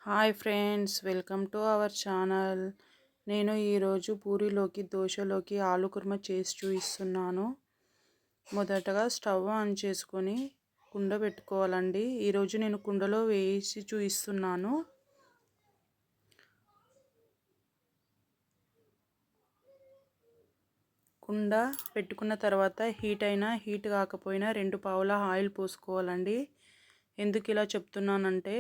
Hi friends, welcome to our channel. నేను ఈరోజు పూరీలోకి దోశలోకి ఆలు కుర్మా చేసి చూపిస్తున్నాను. మొదటగా స్టవ్ ఆన్ చేసుకొని కుండ పెట్టుకోవాలండి. ఈరోజు నేను కుండలో వేసి చూపిస్తున్నాను. కుండ పెట్టుకున్న తర్వాత హీట్ కాకపోయినా 2 పావుల ఆయిల్ పోసుకోవాలండి. ఎందుకు ఇలా చెప్తున్నానంటే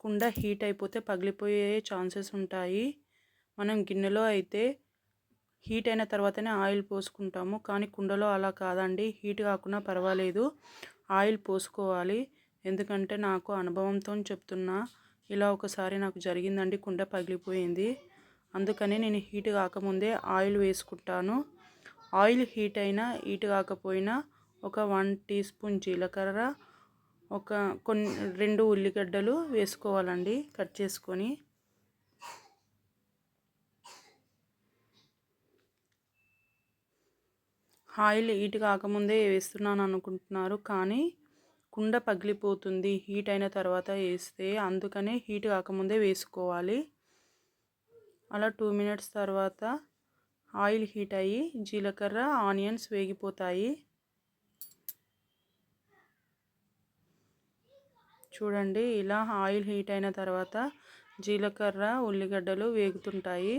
కుండ హీట్ అయిపోతే పగిలిపోయే ఛాన్సెస్ ఉంటాయి. మనం గిన్నెలో అయితే హీట్ అయిన తర్వాతనే ఆయిల్ పోసుకుంటాము, కానీ కుండలో అలా కాదండి. హీట్ కాకుండా పర్వాలేదు, ఆయిల్ పోసుకోవాలి. ఎందుకంటే నాకు అనుభవంతో చెప్తున్నా. ఇలా ఒకసారి నాకు జరిగిందండి, కుండ పగిలిపోయింది. అందుకని నేను హీట్ కాకముందే ఆయిల్ వేసుకుంటాను. ఆయిల్ హీట్ కాకపోయినా ఒక 1 టీ స్పూన్ జీలకర్ర, ఒక 2 ఉల్లిగడ్డలు వేసుకోవాలండి కట్ చేసుకొని. ఆయిల్ హీట్ కాకముందే వేస్తున్నాను అనుకుంటున్నారు, కానీ కుండ పగిలిపోతుంది హీట్ అయిన తర్వాత వేస్తే. అందుకనే హీట్ కాకముందే వేసుకోవాలి. అలా 2 మినిట్స్ తర్వాత ఆయిల్ హీట్ అయ్యి జీలకర్ర, ఆనియన్స్ వేగిపోతాయి. చూడండి, ఇలా ఆయిల్ హీట్ అయిన తర్వాత జీలకర్ర, ఉల్లిగడ్డలు వేగుతుంటాయి.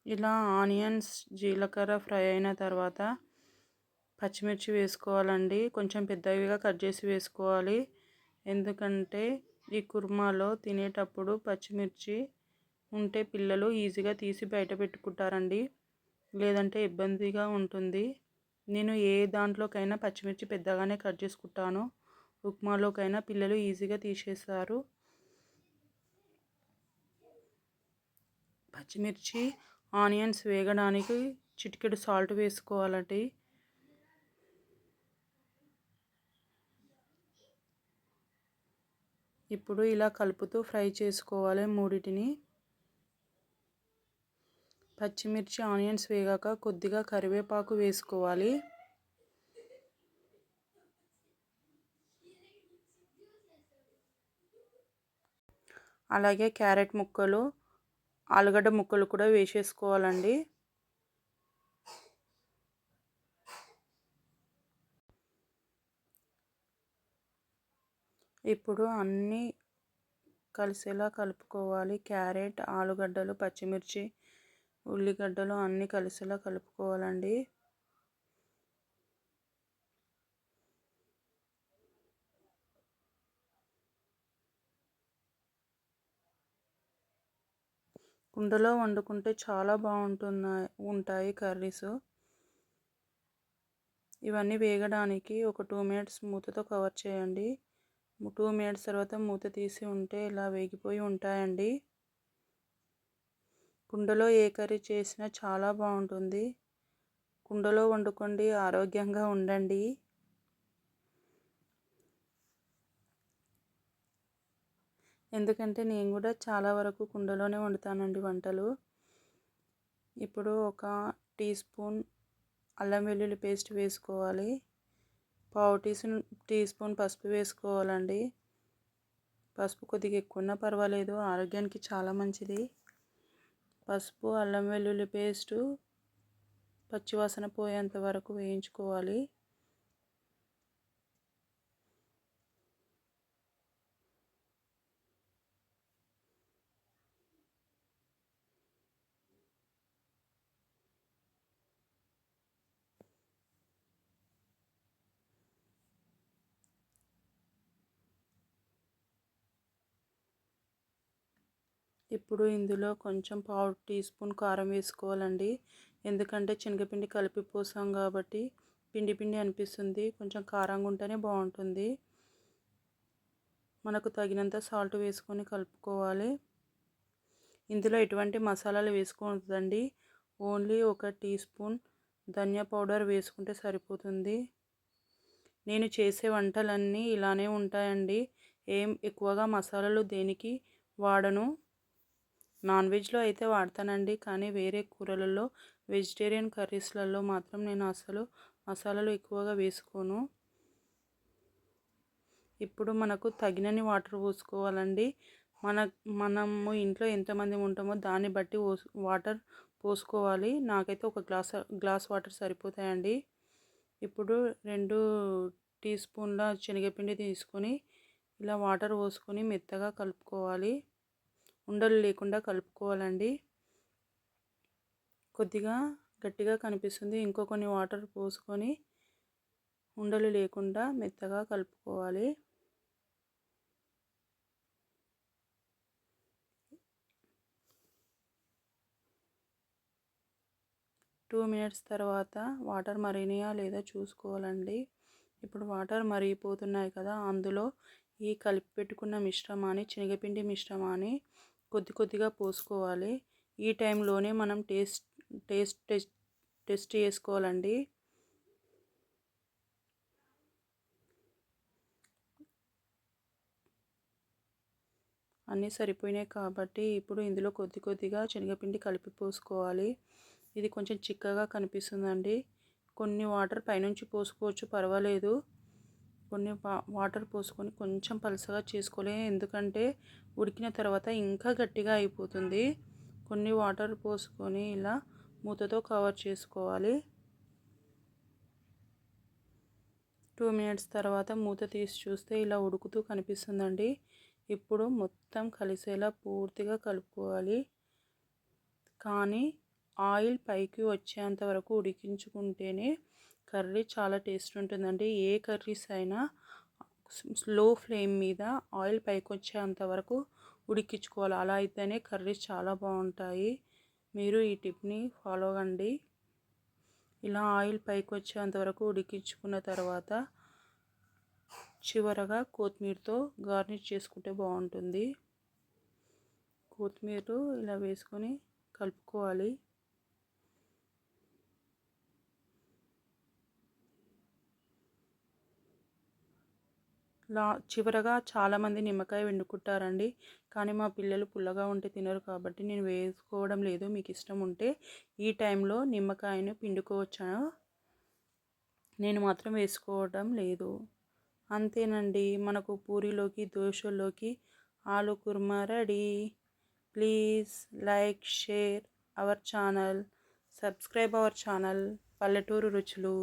ఇలా ఆనియన్స్, జీలకర్ర ఫ్రై అయిన తర్వాత పచ్చిమిర్చి వేసుకోవాలండి. కొంచెం పెద్దవిగా కట్ చేసి వేసుకోవాలి. ఎందుకంటే ఈ కుర్మాలో తినేటప్పుడు పచ్చిమిర్చి ఉంటే పిల్లలు ఈజీగా తీసి బయట పెట్టుకుంటారండి, లేదంటే ఇబ్బందిగా ఉంటుంది. నేను ఏ దాంట్లోకైనా పచ్చిమిర్చి పెద్దగానే కట్ చేసుకుంటాను. ఉప్మాలోకైనా పిల్లలు ఈజీగా తీసేస్తారు. పచ్చిమిర్చి, ఆనియన్స్ వేగడానికి చిటికెడు సాల్ట్ వేసుకోవాలండి. ఇప్పుడు ఇలా కలుపుతూ ఫ్రై చేసుకోవాలి మూడిటిని. పచ్చిమిర్చి, ఆనియన్స్ వేగాక కొద్దిగా కరివేపాకు వేసుకోవాలి. అలాగే క్యారెట్ ముక్కలు, ఆలుగడ్డ ముక్కలు కూడా వేసేసుకోవాలండి. ఇప్పుడు అన్నీ కలిసేలా కలుపుకోవాలి. క్యారెట్, ఆలుగడ్డలు, పచ్చిమిర్చి, ఉల్లిగడ్డలు అన్నీ కలిసేలా కలుపుకోవాలండి. కుండలో వండుకుంటే చాలా ఉంటాయి కర్రీస్. ఇవన్నీ వేగడానికి ఒక 2 మినిట్స్ మూతతో కవర్ చేయండి. 2 మినిట్స్ తర్వాత మూత తీసి ఉంటే ఇలా వేగిపోయి ఉంటాయండి. కుండలో ఏ కర్రీ చేసినా చాలా బాగుంటుంది. కుండలో వండుకోండి, ఆరోగ్యంగా ఉండండి. ఎందుకంటే నేను కూడా చాలా వరకు కుండలోనే వండుతానండి వంటలు. ఇప్పుడు ఒక టీ స్పూన్ అల్లం వెల్లుల్లి పేస్ట్ వేసుకోవాలి. పావు టీ స్పూన్ పసుపు వేసుకోవాలండి. పసుపు కొద్దిగా ఎక్కువన్నా పర్వాలేదు, ఆరోగ్యానికి చాలా మంచిది. పసుపు, అల్లం వెల్లుల్లి పేస్టు పచ్చివాసన పోయేంత వరకు వేయించుకోవాలి. ఇప్పుడు ఇందులో కొంచెం పావు టీ స్పూన్ కారం వేసుకోవాలండి. ఎందుకంటే శనగపిండి కలిపి పోసాం కాబట్టి పిండి పిండి అనిపిస్తుంది. కొంచెం కారంగా ఉంటేనే బాగుంటుంది. మనకు తగినంత సాల్ట్ వేసుకొని కలుపుకోవాలి. ఇందులో ఎటువంటి మసాలాలు వేసుకోవద్దండి. ఓన్లీ ఒక టీ స్పూన్ ధనియా పౌడర్ వేసుకుంటే సరిపోతుంది. నేను చేసే వంటలన్నీ ఇలానే ఉంటాయండి. ఎక్కువగా మసాలాలు దేనికి వాడను. నాన్ వెజ్లో అయితే వాడతానండి, కానీ వేరే కూరలలో వెజిటేరియన్ కర్రీస్లలో మాత్రం నేను అసలు మసాలాలు ఎక్కువగా వేసుకోను. ఇప్పుడు మనకు తగినన్ని వాటర్ పోసుకోవాలండి. మనము ఇంట్లో ఎంతమంది ఉంటామో దాన్ని బట్టి వాటర్ పోసుకోవాలి. నాకైతే ఒక గ్లాస్ వాటర్ సరిపోతాయండి. ఇప్పుడు 2 టీ స్పూన్ల శనగపిండి తీసుకొని ఇలా వాటర్ పోసుకొని మెత్తగా కలుపుకోవాలి. ఉండలు లేకుండా కలుపుకోవాలండి. కొద్దిగా గట్టిగా కనిపిస్తుంది, ఇంకో కొన్ని వాటర్ పోసుకొని ఉండలు లేకుండా మెత్తగా కలుపుకోవాలి. 2 మినిట్స్ తర్వాత వాటర్ మరిగినాయా లేదా చూసుకోవాలండి. ఇప్పుడు వాటర్ మరిగిపోతున్నాయి కదా, అందులో ఈ కలిపి పెట్టుకున్న మిశ్రమాన్ని, శనగపిండి మిశ్రమాన్ని కొద్దిగా పోసుకోవాలి. ఈ టైంలోనే మనం టెస్ట్ చేసుకోవాలండి. అన్నీ సరిపోయినాయి కాబట్టి ఇప్పుడు ఇందులో కొద్దిగా శనగపిండి కలిపి పోసుకోవాలి. ఇది కొంచెం చిక్కగా కనిపిస్తుందండి. కొన్ని వాటర్ పైనుంచి పోసుకోవచ్చు, పర్వాలేదు. కొన్ని వాటర్ పోసుకొని కొంచెం పలసగా చేసుకోవాలి, ఎందుకంటే ఉడికిన తర్వాత ఇంకా గట్టిగా అయిపోతుంది. కొన్ని వాటర్ పోసుకొని ఇలా మూతతో కవర్ చేసుకోవాలి. 2 మినిట్స్ తర్వాత మూత తీసి చూస్తే ఇలా ఉడుకుతూ కనిపిస్తుందండి. ఇప్పుడు మొత్తం కలిసేలా పూర్తిగా కలుపుకోవాలి. కానీ ఆయిల్ పైకి వచ్చేంత వరకు ఉడికించుకుంటేనే కర్రీ చాలా టేస్ట్ ఉంటుందండి. ఏ కర్రీస్ అయినా స్లో ఫ్లేమ్ మీద ఆయిల్ పైకి వచ్చేంత వరకు ఉడికించుకోవాలి. అలా అయితేనే కర్రీస్ చాలా బాగుంటాయి. మీరు ఈ టిప్ని ఫాలో అవ్వండి. ఇలా ఆయిల్ పైకి వచ్చేంత వరకు ఉడికించుకున్న తర్వాత చివరగా కొత్తిమీరతో గార్నిష్ చేసుకుంటే బాగుంటుంది. కొత్తిమీర ఇలా వేసుకొని కలుపుకోవాలి. చివరగా చాలామంది నిమ్మకాయ పిండుకుంటారండి, కానీ మా పిల్లలు పుల్లగా ఉంటే తినరు కాబట్టి నేను వేసుకోవడం లేదు. మీకు ఇష్టం ఉంటే ఈ టైంలో నిమ్మకాయను పిండుకోవచ్చా, నేను మాత్రం వేసుకోవడం లేదు. అంతేనండి, మనకు పూరీలోకి, దోశలోకి aloo kurma ready. Please like, share our channel, subscribe our channel Palleturu రుచులు.